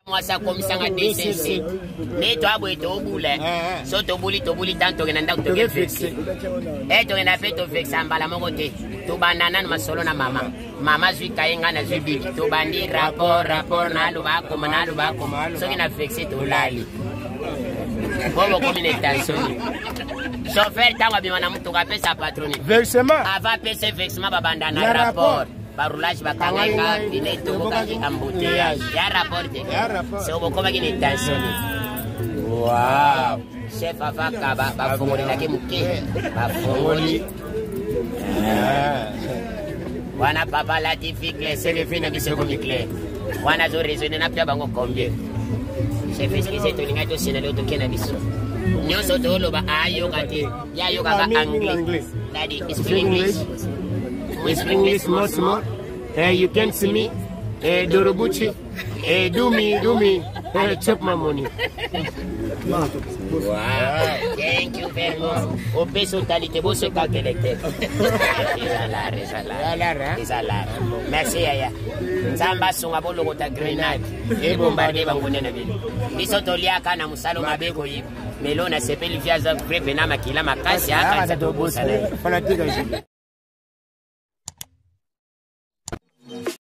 Moi ça comme ça en DCC. Mais toi boy to boule. So to bouli tant to ngenda to get vexé. Et to ngenda fait to vexé mbala mongote. To banana na solo na mama. Mama zui kayenga na zui big. To bandi rapport na luba ko na luba ko. So ngena vexé to lali. Bobo comme une tension. Chauffeur tangwa bimana mtu kapesa patroni. Versement. Ava pesa versement babanda na rapport. Barulage bakanga ile to ka embouteillage. Ya rapporte. C'est au comme une tension. Wow. Chef avaka ba fongoli la kemuke. Ba fongoli. Wana papa la difficile c'est le fin de ce communiqué. Wana zo raisonner na pia bango combien. Chef est-ce que c'est to linga to sinalo to kena biso. Nyoso to lo ba ayo kati. Ya yo ka anglais. Daddy, speak English. We speak English more. You can see me. Dorobuchi. Do me. Check my money. Wow. Thank you very much. Au peso talité, vous se calculez. Rizalar. Merci, Yaya. Zamba songa bolo kota grenade. Et bombarder bangone na ville. Bisoto liaka na musalo mabeko yi. Melona sepeli via za prepena makila makasi aka za dobosa. Fanatique.